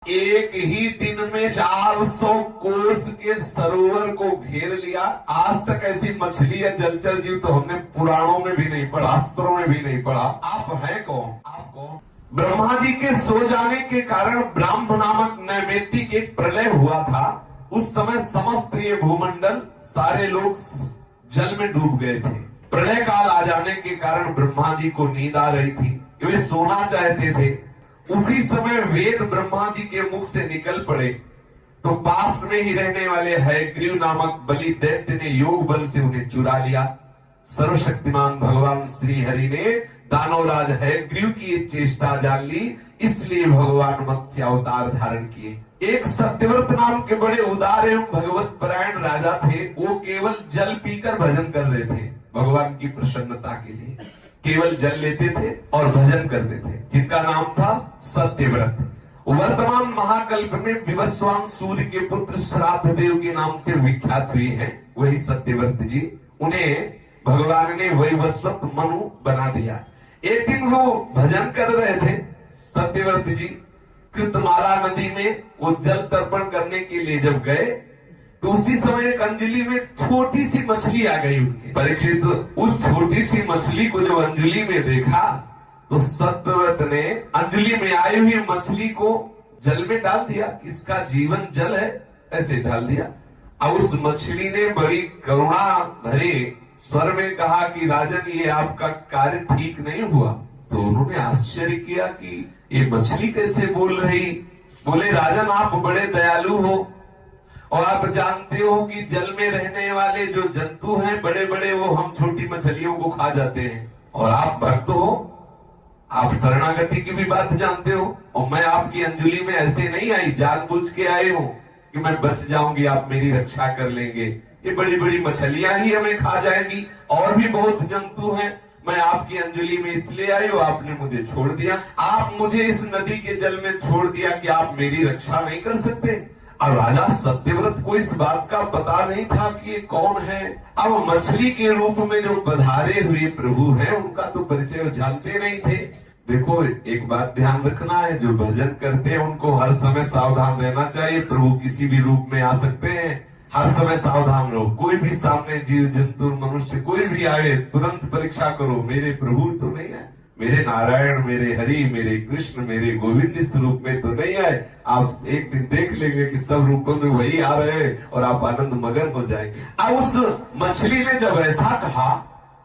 एक ही दिन में 400 कोस के सरोवर को घेर लिया। आज तक ऐसी मछली या जलचर जीव तो हमने पुराणों में भी नहीं पढ़ा, शास्त्रों में भी नहीं पढ़ा। आप हैं कौन? आप कौन? ब्रह्मा जी के सो जाने के कारण ब्राह्म नामक नैमित्तिक एक प्रलय हुआ था। उस समय समस्त ये भूमंडल सारे लोग जल में डूब गए थे। प्रलय काल आ जाने के कारण ब्रह्मा जी को नींद आ रही थी, वे सोना चाहते थे। उसी समय वेद ब्रह्मा जी के मुख से निकल पड़े तो पास में ही रहने वाले हयग्रीव नामक बलि दैत्य ने योग बल से उन्हें चुरा लिया। सर्वशक्तिमान भगवान श्री हरि ने दानवराज हयग्रीव की ये चेष्टा जान ली, इसलिए भगवान मत्स्य अवतार धारण किए। एक सत्यव्रत नाम के बड़े उदार एवं भगवत परायण राजा थे। वो केवल जल पीकर भजन कर रहे थे। भगवान की प्रसन्नता के लिए केवल जल लेते थे और भजन करते थे, जिनका नाम था सत्यव्रत। वर्तमान महाकल्प में विवस्वान सूर्य के पुत्र श्राद्ध देव के नाम से विख्यात हुए हैं, वही सत्यव्रत जी। उन्हें भगवान ने वैवस्वत मनु बना दिया। एक दिन वो भजन कर रहे थे सत्यव्रत जी, कृतमाला नदी में वो जल तर्पण करने के लिए जब गए तो उसी समय एक अंजलि में छोटी सी मछली आ गई उनके। परीक्षित उस छोटी सी मछली को जब अंजलि में देखा तो सत्यव्रत ने अंजलि में आई हुई मछली को जल में डाल दिया। इसका जीवन जल है, ऐसे डाल दिया। अब उस मछली ने बड़ी करुणा भरे स्वर में कहा कि राजन, ये आपका कार्य ठीक नहीं हुआ। तो उन्होंने आश्चर्य किया कि ये मछली कैसे बोल रही। बोले, राजन आप बड़े दयालु हो और आप जानते हो कि जल में रहने वाले जो जंतु हैं बड़े बड़े, वो हम छोटी मछलियों को खा जाते हैं। और आप भक्त हो, आप शरणागति की भी बात जानते हो, और मैं आपकी अंजलि में ऐसे नहीं आई, जानबूझ के आए हूं कि मैं बच जाऊंगी, आप मेरी रक्षा कर लेंगे। ये बड़ी बड़ी मछलियां ही हमें खा जाएंगी, और भी बहुत जंतु हैं। मैं आपकी अंजलि में इसलिए आई हूं, आपने मुझे छोड़ दिया। आप मुझे इस नदी के जल में छोड़ दिया कि आप मेरी रक्षा नहीं कर सकते। और राजा सत्यव्रत को इस बात का पता नहीं था कि ये कौन है। अब मछली के रूप में जो पधारे हुए प्रभु हैं, उनका तो परिचय वो जानते नहीं थे। देखो, एक बात ध्यान रखना है, जो भजन करते हैं उनको हर समय सावधान रहना चाहिए। प्रभु किसी भी रूप में आ सकते हैं, हर समय सावधान रहो। कोई भी सामने जीव जंतु मनुष्य कोई भी आए, तुरंत परीक्षा करो, मेरे प्रभु तो नहीं है, मेरे नारायण, मेरे हरि, मेरे कृष्ण, मेरे गोविंद इस रूप में तो नहीं आए। आप एक दिन देख लेंगे कि सब रूपों में वही आ रहे हैं और आप आनंद मगन हो जाएंगे। अब उस मछली ने जब ऐसा कहा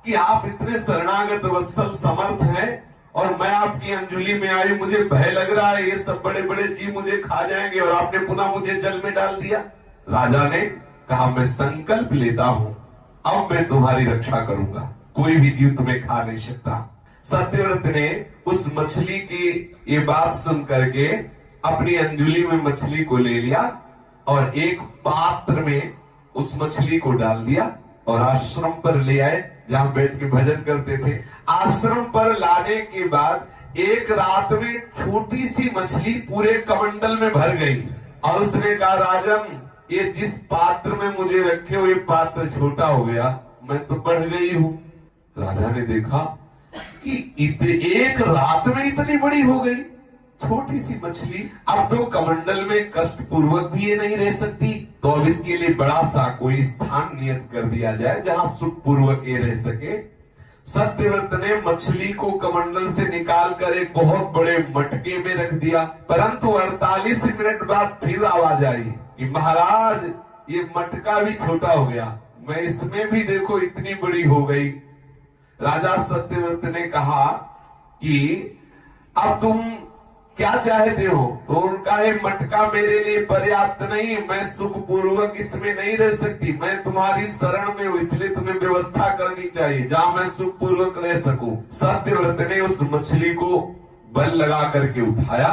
कि आप इतने शरणागत वत्सल समर्थ हैं और मैं आपकी अंजलि में आई, मुझे भय लग रहा है ये सब बड़े बड़े जीव मुझे खा जाएंगे, और आपने पुनः मुझे जल में डाल दिया। राजा ने कहा, मैं संकल्प लेता हूं, अब मैं तुम्हारी रक्षा करूंगा, कोई भी जीव तुम्हें खा नहीं सकता। सत्यव्रत ने उस मछली की ये बात सुन करके अपनी अंजलि में मछली को ले लिया और एक पात्र में उस मछली को डाल दिया और आश्रम पर ले आए, जहां बैठ के भजन करते थे। आश्रम पर लाने के बाद एक रात में छोटी सी मछली पूरे कमंडल में भर गई और उसने कहा, राजन, ये जिस पात्र में मुझे रखे हो ये पात्र छोटा हो गया, मैं तो बढ़ गई हूं। राजा ने देखा कि एक रात में इतनी बड़ी हो गई छोटी सी मछली। अब तो कमंडल में कष्ट पूर्वक भी ये नहीं रह सकती, तो अब इसके लिए बड़ा सा कोई स्थान नियत कर दिया जाए जहां सुख पूर्वक ये रह सके। सत्यव्रत ने मछली को कमंडल से निकालकर एक बहुत बड़े मटके में रख दिया, परंतु 48 मिनट बाद फिर आवाज आई कि महाराज, ये मटका भी छोटा हो गया, मैं इसमें भी देखो इतनी बड़ी हो गई। राजा सत्यव्रत ने कहा कि अब तुम क्या चाहते हो? तो उनका ये मटका मेरे लिए पर्याप्त नहीं, मैं सुख पूर्वक इसमें नहीं रह सकती, मैं तुम्हारी शरण में हूं, इसलिए तुम्हें व्यवस्था करनी चाहिए जहां मैं सुख पूर्वक रह सकूं। सत्यव्रत ने उस मछली को बल लगा करके उठाया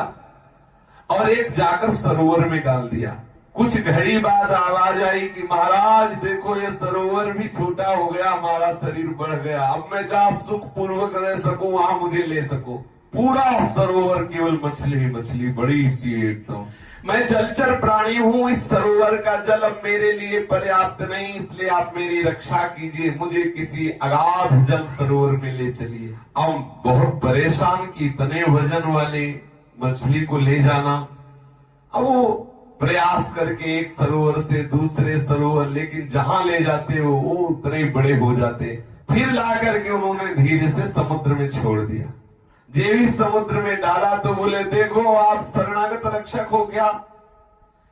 और एक जाकर सरोवर में डाल दिया। कुछ घड़ी बाद आवाज आई कि महाराज देखो, ये सरोवर भी छोटा हो गया, हमारा शरीर बढ़ गया, अब मैं जहां सुख पूर्वक रह सकूं वहां मुझे ले सको। पूरा सरोवर केवल मछली ही मछली, बड़ी सी एकदम। मैं जलचर प्राणी हूं, इस सरोवर का जल अब मेरे लिए पर्याप्त नहीं, इसलिए आप मेरी रक्षा कीजिए, मुझे किसी अगाध जल सरोवर में ले चलिए। अब बहुत परेशान कि इतने वजन वाले मछली को ले जाना अब वो प्रयास करके एक सरोवर से दूसरे सरोवर, लेकिन जहां ले जाते वो उतने बड़े हो जाते। फिर ला करके उन्होंने धीरे से समुद्र में छोड़ दिया। जेवी समुद्र में डाला तो बोले, देखो आप शरणागत रक्षक हो क्या?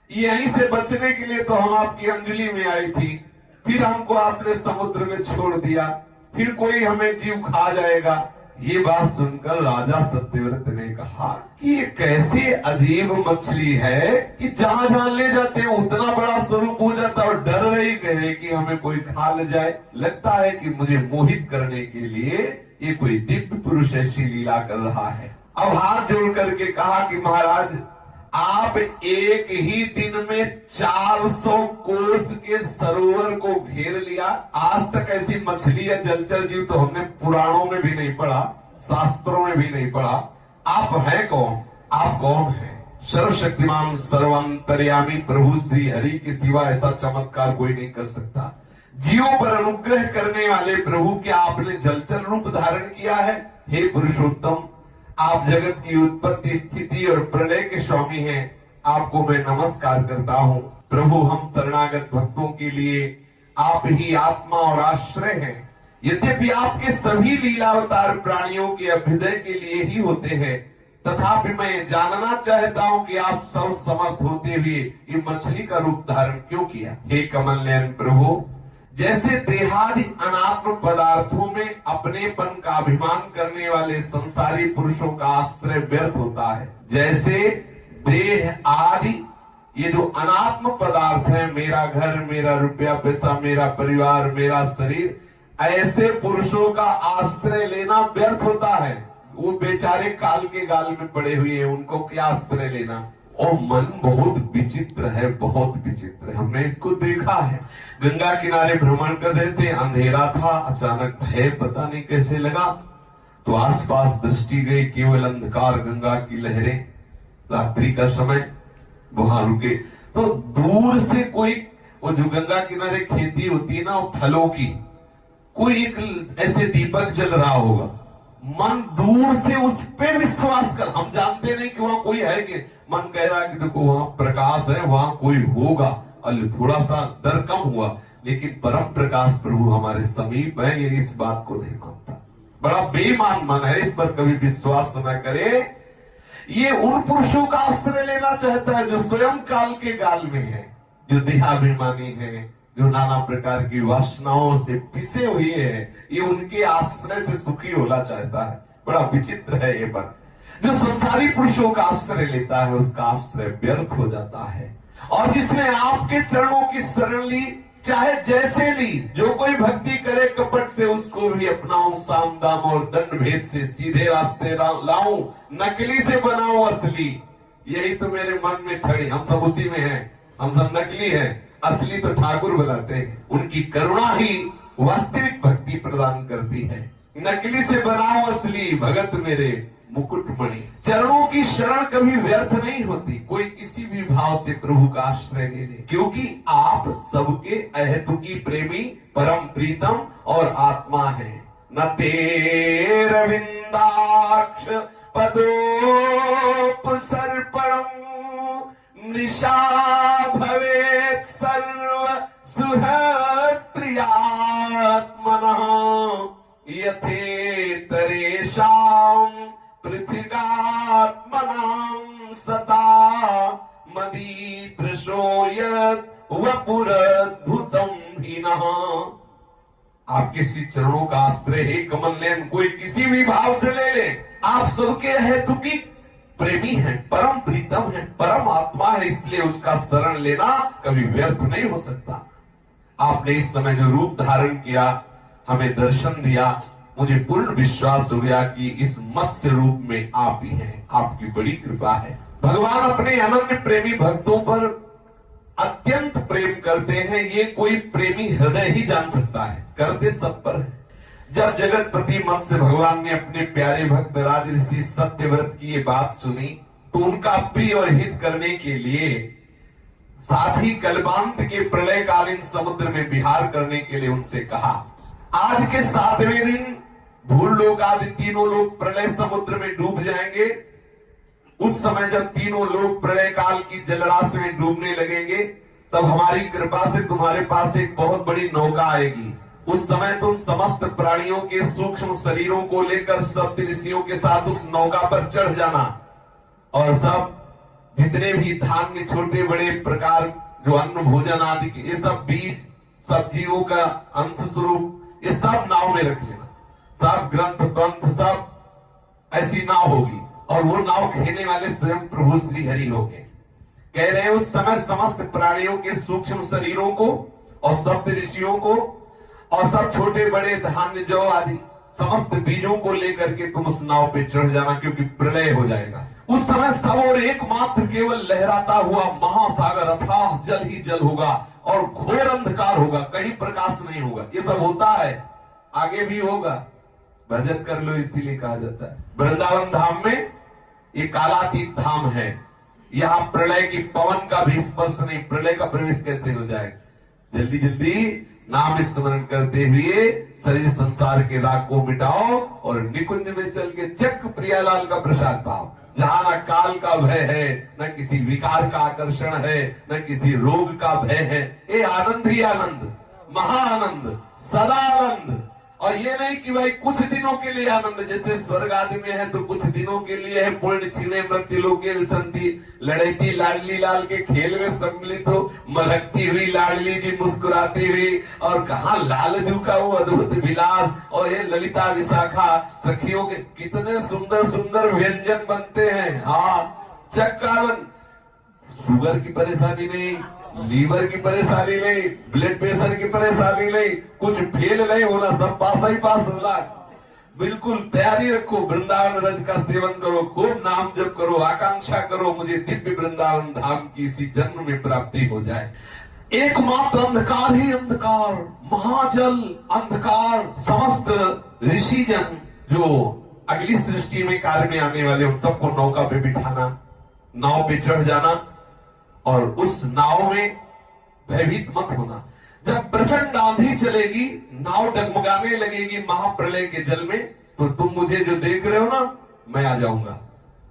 यहीं से बचने के लिए तो हम आपकी अंजलि में आई थी, फिर हमको आपने समुद्र में छोड़ दिया, फिर कोई हमें जीव खा जाएगा। ये बात सुनकर राजा सत्यव्रत ने कहा कि ये कैसे अजीब मछली है कि जहां जहां ले जाते हैं उतना बड़ा स्वरूप हो जाता है और डर रही कह रहे कि हमें कोई खा ले जाए। लगता है कि मुझे मोहित करने के लिए ये कोई दिव्य पुरुष ऐसी लीला कर रहा है। अब हाथ जोड़ करके कहा कि महाराज, आप एक ही दिन में 400 कोस के सरोवर को घेर लिया। आज तक ऐसी मछली या जलचर जीव तो हमने पुराणों में भी नहीं पढ़ा, शास्त्रों में भी नहीं पढ़ा। आप हैं कौन? आप कौन हैं? सर्वशक्तिमान सर्वांतर्यामी प्रभु श्री हरि के सिवा ऐसा चमत्कार कोई नहीं कर सकता। जीवों पर अनुग्रह करने वाले प्रभु, क्या आपने जलचर रूप धारण किया है? हे पुरुषोत्तम, आप जगत की उत्पत्ति, स्थिति और प्रलय के स्वामी हैं, आपको मैं नमस्कार करता हूँ। प्रभु, हम शरणागत भक्तों के लिए आप ही आत्मा और आश्रय हैं। यद्यपि आपके सभी लीलावतार प्राणियों के अभ्युदय के लिए ही होते हैं, तथापि मैं जानना चाहता हूँ कि आप सर्व समर्थ होते हुए ये मछली का रूप धारण क्यों किया? हे कमल नयन प्रभु, जैसे देहादि अनात्म पदार्थों में अपनेपन का अभिमान करने वाले संसारी पुरुषों का आश्रय व्यर्थ होता है, जैसे देह आदि ये जो अनात्म पदार्थ है, मेरा घर, मेरा रुपया पैसा, मेरा परिवार, मेरा शरीर, ऐसे पुरुषों का आश्रय लेना व्यर्थ होता है। वो बेचारे काल के गाल में पड़े हुए हैं, उनको क्या आश्रय लेना? और मन बहुत विचित्र है, बहुत विचित्र है। हमने इसको देखा है। गंगा किनारे भ्रमण कर रहे थे, अंधेरा था, अचानक भय पता नहीं कैसे लगा, तो आसपास दृष्टि गई, केवल अंधकार, गंगा की लहरें, रात्रि का समय, वहां रुके तो दूर से कोई, वो जो गंगा किनारे खेती होती है ना, वो फलों की, कोई एक ऐसे दीपक जल रहा होगा। मन दूर से उस पे विश्वास कर, हम जानते नहीं कि वहां कोई है कि, मन कह रहा है कि देखो वहां प्रकाश है, वहां कोई होगा, और थोड़ा सा डर कम हुआ, लेकिन परम प्रकाश प्रभु हमारे समीप है, ये इस बात को नहीं मानता। बड़ा बेईमान मन है, इस पर कभी विश्वास न करे। ये उन पुरुषों का आश्रय लेना चाहता है जो स्वयं काल के गाल में है, जो देहाभिमानी है, जो नाना प्रकार की वासनाओं से पिसे हुए हैं, ये उनके आश्रय से सुखी होना चाहता है। बड़ा विचित्र है ये बात। जो संसारी पुरुषों का आश्रय लेता है, उसका आश्रय व्यर्थ हो जाता है। और जिसने आपके चरणों की शरण ली, चाहे जैसे ली, जो कोई भक्ति करे कपट से, उसको भी अपनाऊं, साम दाम और दंड भेद से सीधे रास्ते लाऊं, नकली से बनाऊं असली। यही तो मेरे मन में खड़ी, हम सब उसी में हैं, हम सब नकली हैं, असली तो ठाकुर बुलाते हैं। उनकी करुणा ही वास्तविक भक्ति प्रदान करती है। नकली से बनाओ असली, भगत मेरे मुकुटमणि। चरणों की शरण कभी व्यर्थ नहीं होती। कोई किसी भी भाव से प्रभु का आश्रय ले ले, क्योंकि आप सबके अहेतुकी प्रेमी, परम प्रीतम और आत्मा है। न तेरविंदाक्ष पदोपसर्पणम् निशा भवेत् सर्व सुहृत् प्रियात्मनः यथेतरेषाम् पृथिव्यात्मनां सदा मदीदृशो यत् वपुरद्भुतं हीनः। आपके श्री चरणों का आश्रय हे कमल नयन कोई किसी भी भाव से ले ले, आप सबके हेतुकी प्रेमी है, परम प्रीतम है, परम आत्मा है, इसलिए उसका शरण लेना कभी व्यर्थ नहीं हो सकता। आपने इस समय जो रूप धारण किया, हमें दर्शन दिया, मुझे पूर्ण विश्वास हो गया कि इस मत्स्य रूप में आप ही हैं। आपकी बड़ी कृपा है। भगवान अपने अनन्य प्रेमी भक्तों पर अत्यंत प्रेम करते हैं, ये कोई प्रेमी हृदय ही जान सकता है। करते सब पर है। जब जगतपति मत्स्य भगवान ने अपने प्यारे भक्त राजऋषि सत्यव्रत की ये बात सुनी, तो उनका प्रिय और हित करने के लिए, साथ ही कल्पांत के प्रलयकालीन समुद्र में विहार करने के लिए उनसे कहा। आज के 7वें दिन भूलोक आदि तीनों लोग प्रलय समुद्र में डूब जाएंगे। उस समय जब तीनों लोग प्रलय काल की जलराशि में डूबने लगेंगे, तब हमारी कृपा से तुम्हारे पास एक बहुत बड़ी नौका आएगी। उस समय तुम समस्त प्राणियों के सूक्ष्म शरीरों को लेकर सप्त ऋषियों के साथ उस नौका पर चढ़ जाना, और सब जितने भी धान्य, छोटे बड़े प्रकार, जो अन्न भोजन आदि के, ये सब बीज, सब्जियों का अंश स्वरूप, ये सब नाव में रख लेना। सब ग्रंथ पंथ सब ऐसी नाव होगी, और वो नाव खेने वाले स्वयं प्रभु श्री हरि होंगे। कह रहे हैं उस समय समस्त प्राणियों के सूक्ष्म शरीरों को और सप्त ऋषियों को और सब छोटे बड़े धान्य, जौ आदि समस्त बीजों को लेकर के तुम उस नाव पे चढ़ जाना, क्योंकि प्रलय हो जाएगा। उस समय सब और एकमात्र केवल लहराता हुआ महासागर अथाह जल ही जल होगा, और घोर अंधकार होगा, कहीं प्रकाश नहीं होगा। ये सब होता है, आगे भी होगा, भजन कर लो, इसीलिए कहा जाता है। वृंदावन धाम में ये कालातीत धाम है, यहाँ प्रलय की पवन का भी स्पर्श नहीं। प्रलय का प्रवेश कैसे हो जाएगा? जल्दी जल्दी नाम स्मरण करते हुए शरीर संसार के राग को मिटाओ और निकुंज में चल के चक प्रियालाल का प्रसाद पाओ, जहां न काल का भय है, न किसी विकार का आकर्षण है, न किसी रोग का भय है। ये आनंद ही आनंद, महाआनंद, सदा आनंद। और ये नहीं कि भाई कुछ दिनों के लिए आनंद, जैसे स्वर्ग आदि में है तो कुछ दिनों के लिए है। पूर्ण क्षीणे मृत्यु लोके विसंति, लड़ती लाडली लाल के खेल में सम्मिलित हो, मलकती हुई लाडली जी मुस्कुराती हुई, और कहा लालजू का वो अद्भुत विलास, और ये ललिता विशाखा सखियों के कितने सुंदर सुंदर व्यंजन बनते हैं। हाँ, चक्कावन, शुगर की परेशानी नहीं, लीवर की परेशानी नहीं, ब्लड प्रेशर की परेशानी नहीं, कुछ फेल नहीं होना, सब पास ही पास होना। बिल्कुल तैयारी रखो, वृंदावन रज का सेवन करो, खूब नाम जप करो, आकांक्षा करो मुझे दिव्य वृंदावन धाम की इसी जन्म में प्राप्ति हो जाए। एकमात्र अंधकार ही अंधकार, महाजल अंधकार। समस्त ऋषिजन जो अगली सृष्टि में कार्य में आने वाले, उन सबको नौका पे बिठाना, नाव पे चढ़ जाना, और उस नाव में भयभीत मत होना। जब प्रचंड आंधी चलेगी, नाव डगमगाने लगेगी महाप्रलय के जल में, तो तुम मुझे जो देख रहे हो ना, मैं आ जाऊंगा।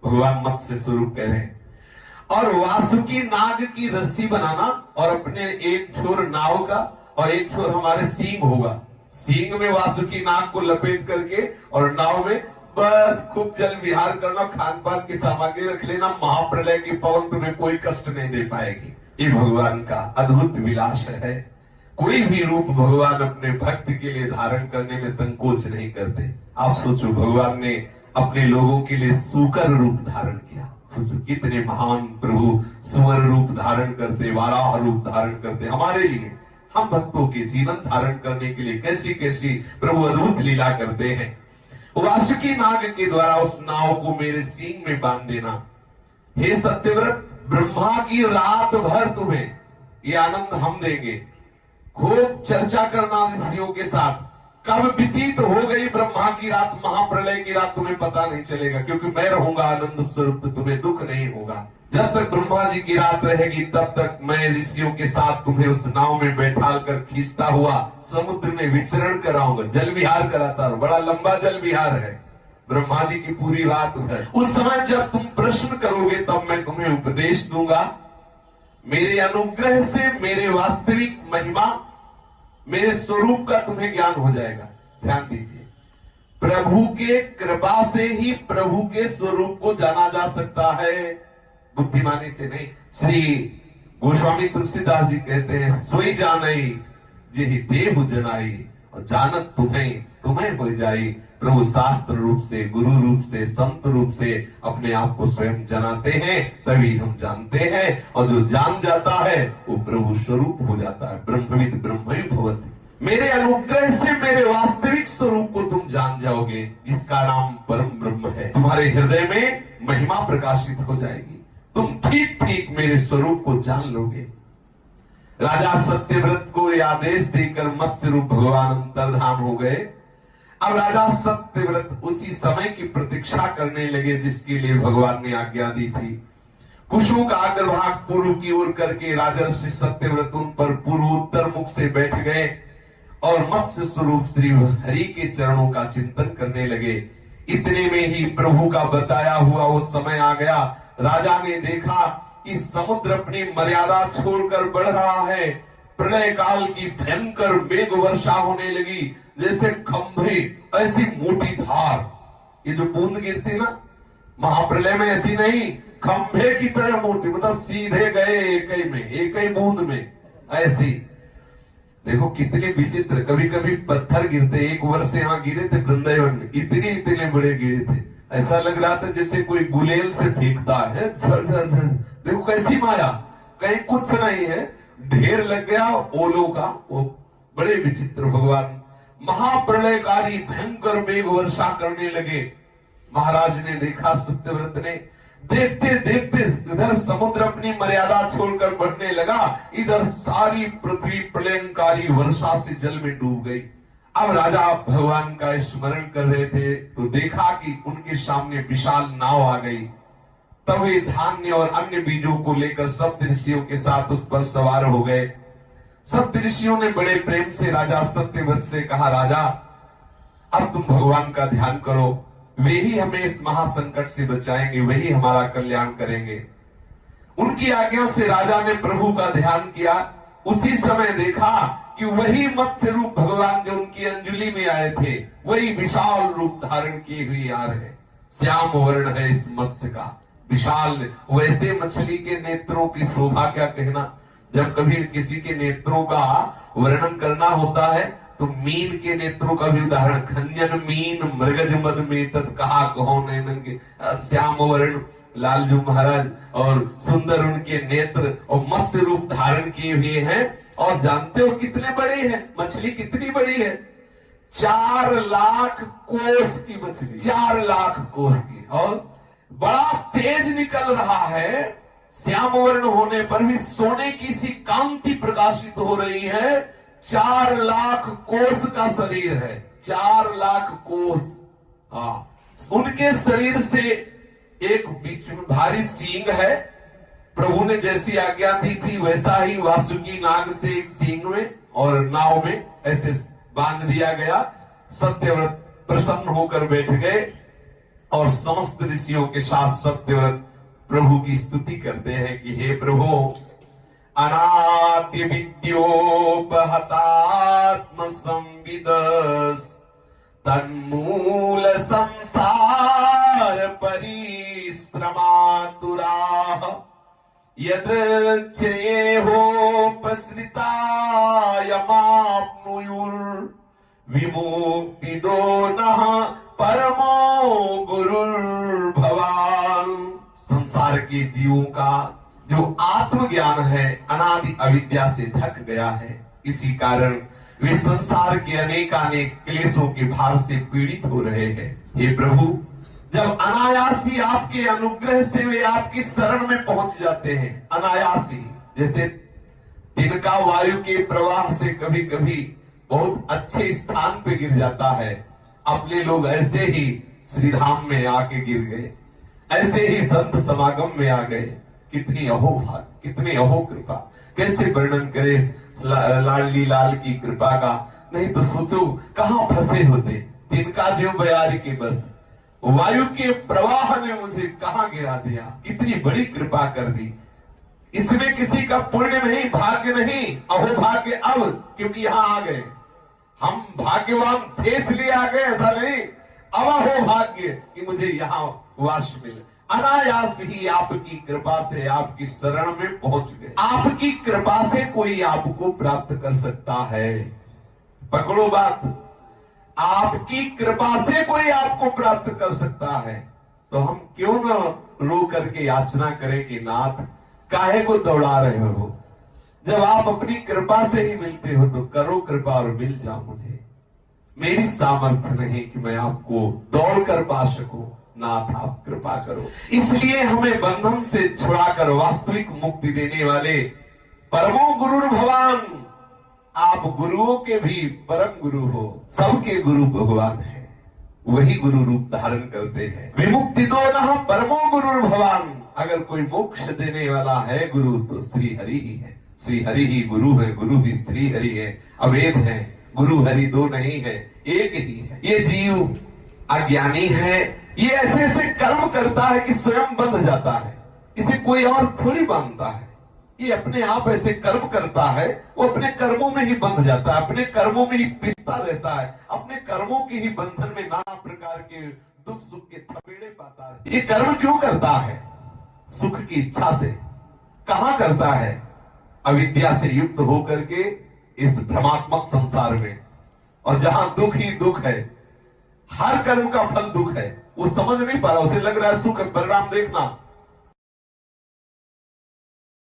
भगवान मत्स्य स्वरूप कह रहे हैं। और वासुकी नाग की रस्सी बनाना, और अपने एक छोर नाव का और एक छोर हमारे सींग होगा, सींग में वासुकी नाग को लपेट करके, और नाव में बस खूब जल विहार करना, खान पान की सामग्री रख लेना। महाप्रलय की पवन तुम्हें कोई कष्ट नहीं दे पाएगी। ये भगवान का अद्भुत विलास है। कोई भी रूप भगवान अपने भक्त के लिए धारण करने में संकोच नहीं करते। आप सोचो, भगवान ने अपने लोगों के लिए सूकर रूप धारण किया। सोचो कितने महान प्रभु सुअर रूप धारण करते, वाराह रूप धारण करते हमारे लिए, हम भक्तों के जीवन धारण करने के लिए कैसी कैसी प्रभु अद्भुत लीला करते हैं। वासुकी नाग के द्वारा उस नाव को मेरे सींग में बांध देना। हे सत्यव्रत, ब्रह्मा की रात भर तुम्हें ये आनंद हम देंगे। खूब चर्चा करना ऋषियों के साथ, कब व्यतीत हो गई ब्रह्मा की रात, महाप्रलय की रात तुम्हें पता नहीं चलेगा, क्योंकि मैं रहूंगा आनंद स्वरूप, तो तुम्हें दुख नहीं होगा। जब तक ब्रह्मा जी की रात रहेगी, तब तक मैं ऋषियों के साथ तुम्हें उस नाव में बैठाल कर खींचता हुआ समुद्र में विचरण कराऊंगा, जल विहार कराता। बड़ा लंबा जल विहार है ब्रह्मा जी की पूरी रात है। उस समय जब तुम प्रश्न करोगे, तब मैं तुम्हें उपदेश दूंगा। मेरे अनुग्रह से मेरे वास्तविक महिमा, मेरे स्वरूप का तुम्हें ज्ञान हो जाएगा। ध्यान दीजिए, प्रभु के कृपा से ही प्रभु के स्वरूप को जाना जा सकता है, बुद्धिमानी से नहीं। श्री गोस्वामी तुलसीदास जी कहते हैं, सोई जानई जेहि देहु जनाई, और जानत तुम्हें तुम्हें हो जाई। प्रभु शास्त्र रूप से, गुरु रूप से, संत रूप से अपने आप को स्वयं जनाते हैं, तभी हम जानते हैं। और जो जान जाता है वो प्रभु स्वरूप हो जाता है। ब्रह्मविद ब्रह्मयु भवति। मेरे अनुग्रह से मेरे वास्तविक स्वरूप को तुम जान जाओगे, जिसका नाम परम ब्रह्म है। तुम्हारे हृदय में महिमा प्रकाशित हो जाएगी, तुम ठीक ठीक मेरे स्वरूप को जान लोगे। राजा सत्यव्रत को यह आदेश देकर मत्स्य रूप भगवान अंतर्धान हो गए। अब राजा सत्यव्रत उसी समय की प्रतीक्षा करने लगे जिसके लिए भगवान ने आज्ञा दी थी। कुशों का अग्रभाग पूर्व की ओर करके राजर्षि सत्यव्रत उन पर पूर्व उत्तर मुख से बैठ गए और मत्स्य स्वरूप श्री हरि के चरणों का चिंतन करने लगे। इतने में ही प्रभु का बताया हुआ वो समय आ गया। राजा ने देखा कि समुद्र अपनी मर्यादा छोड़कर बढ़ रहा है। प्रलय काल की भयंकर मेघ वर्षा होने लगी, जैसे खंभे ऐसी मोटी धार। ये जो बूंद गिरती ना महाप्रलय में, ऐसी नहीं, खंभे की तरह मोटी, मतलब सीधे गए एक ही बूंद में ऐसी। देखो कितने विचित्र, कभी कभी पत्थर गिरते। एक वर्ष यहाँ गिरे थे वृंदावन में, इतने बड़े गिरे थे, ऐसा लग रहा था जैसे कोई गुलेल से फेंकता है, झर झर झर। देखो कैसी माया, कहीं कुछ नहीं है, ढेर लग गया ओलों का। वो बड़े विचित्र भगवान महाप्रलयकारी भयंकर मेघ वर्षा करने लगे। महाराज ने देखा, सत्यव्रत ने, देखते देखते इधर समुद्र अपनी मर्यादा छोड़कर बढ़ने लगा, इधर सारी पृथ्वी प्रलयंकारी वर्षा से जल में डूब गई। अब राजा भगवान का स्मरण कर रहे थे तो देखा कि उनके सामने विशाल नाव आ गई। तब वे धान्य और अन्य बीजों को लेकर सप्तऋषियों के साथ उस पर सवार हो गए। सप्तऋषियों ने बड़े प्रेम से राजा सत्यव्रत से कहा, राजा अब तुम भगवान का ध्यान करो, वे ही हमें इस महासंकट से बचाएंगे, वही हमारा कल्याण करेंगे। उनकी आज्ञा से राजा ने प्रभु का ध्यान किया। उसी समय देखा कि वही मत्स्य रूप भगवान जो उनकी अंजलि में आए थे, वही विशाल रूप धारण किए हुए आ रहे। श्याम वर्ण है इस मत्स्य का, विशाल। वैसे मछली के नेत्रों की शोभा क्या कहना। जब कभी किसी के नेत्रों का वर्णन करना होता है तो मीन के नेत्रों का भी उदाहरण, खंजन मीन मृगज मद में तत् कहा कहो नैनन के। श्याम वर्ण लालजू महाराज और सुंदर उनके नेत्र और मत्स्य रूप धारण किए हुए हैं। और जानते हो कितने बड़े हैं, मछली कितनी बड़ी है, 4 लाख कोस की मछली, 4 लाख कोस की, और बड़ा तेज निकल रहा है। श्याम वर्ण होने पर भी सोने की सी कांति प्रकाशित हो रही है। 4 लाख कोस का शरीर है, 4 लाख कोस। हाँ, उनके शरीर से एक बीच में भारी सींग है। प्रभु ने जैसी आज्ञा दी थी वैसा ही वासुकी नाग से एक सींग में और नाव में ऐसे बांध दिया गया। सत्यव्रत प्रसन्न होकर बैठ गए और समस्त ऋषियों के साथ सत्यव्रत प्रभु की स्तुति करते हैं कि हे प्रभु, अनाद्य विद्योपहतात्म संविदस तन्मूल संसार परिश्रमातुरा यदृच्छेयोपसृता यमाप्नुयुर् विमुक्तिदो नः परमो गुरुर्भवान्। संसार के जीवों का जो आत्मज्ञान है अनादि अविद्या से ढक गया है, इसी कारण वे संसार के अनेकानेक क्लेशों के भार से पीड़ित हो रहे हैं। हे प्रभु, जब अनायासी आपके अनुग्रह से वे आपकी शरण में पहुंच जाते हैं, अनायासी, जैसे दिन का वायु के प्रवाह से कभी कभी बहुत अच्छे स्थान पे गिर जाता है, अपने लोग ऐसे ही श्रीधाम में आके गिर गए, ऐसे ही संत समागम में आ गए। कितनी अहोभाग, कितनी अहो कृपा, कैसे वर्णन करे लाडली लाल की कृपा का। नहीं तो सोचो कहां फंसे होते, तिनका जो बयारी के बस, वायु के प्रवाह ने मुझे कहां गिरा दिया। कितनी बड़ी कृपा कर दी। इसमें किसी का पुण्य नहीं, भाग्य नहीं, अहोभाग्य अब, क्योंकि यहां आ गए। हम भाग्यवान थे इसलिए आ गए, ऐसा नहीं। अब अहोभाग्य कि मुझे यहां वास मिले। अनायास ही आपकी कृपा से आपकी शरण में पहुंच गए। आपकी कृपा से कोई आपको प्राप्त कर सकता है, पकड़ो बात। आपकी कृपा से कोई आपको प्राप्त कर सकता है, तो हम क्यों न रो करके याचना करें कि नाथ काहे को दौड़ा रहे हो। जब आप अपनी कृपा से ही मिलते हो तो करो कृपा और मिल जाओ मुझे। मेरी सामर्थ्य नहीं कि मैं आपको दौड़ कर पा सकूं, नाथ आप कृपा करो। इसलिए हमें बंधन से छुड़ाकर वास्तविक मुक्ति देने वाले परमो गुरु भगवान, आप गुरुओं के भी परम गुरु हो, सबके गुरु भगवान है, वही गुरु रूप धारण करते हैं। विमुक्ति दो न परमो गुरु भगवान। अगर कोई मोक्ष देने वाला है गुरु तो श्री हरि ही है। श्री हरि ही गुरु है, गुरु ही श्री हरि है। अवेद है, गुरु हरि दो नहीं है, एक ही है। ये जीव अज्ञानी है, ये ऐसे ऐसे कर्म करता है कि स्वयं बंध जाता है, इसे कोई और थोड़ी बांधता है। ये अपने आप ऐसे कर्म करता है, वो अपने कर्मों में ही बंध जाता है, अपने कर्मों में ही पिसता रहता है, अपने कर्मों के ही बंधन में नाना प्रकार के दुख सुख के थपेड़े पाता है। ये कर्म क्यों करता है? सुख की इच्छा से। कहां करता है? अविद्या से युक्त होकर के इस भ्रमात्मक संसार में। और जहां दुख ही दुख है, हर कर्म का फल दुख है, वो समझ नहीं पा रहा, उसे लग रहा है सुख है। परिणाम देखना,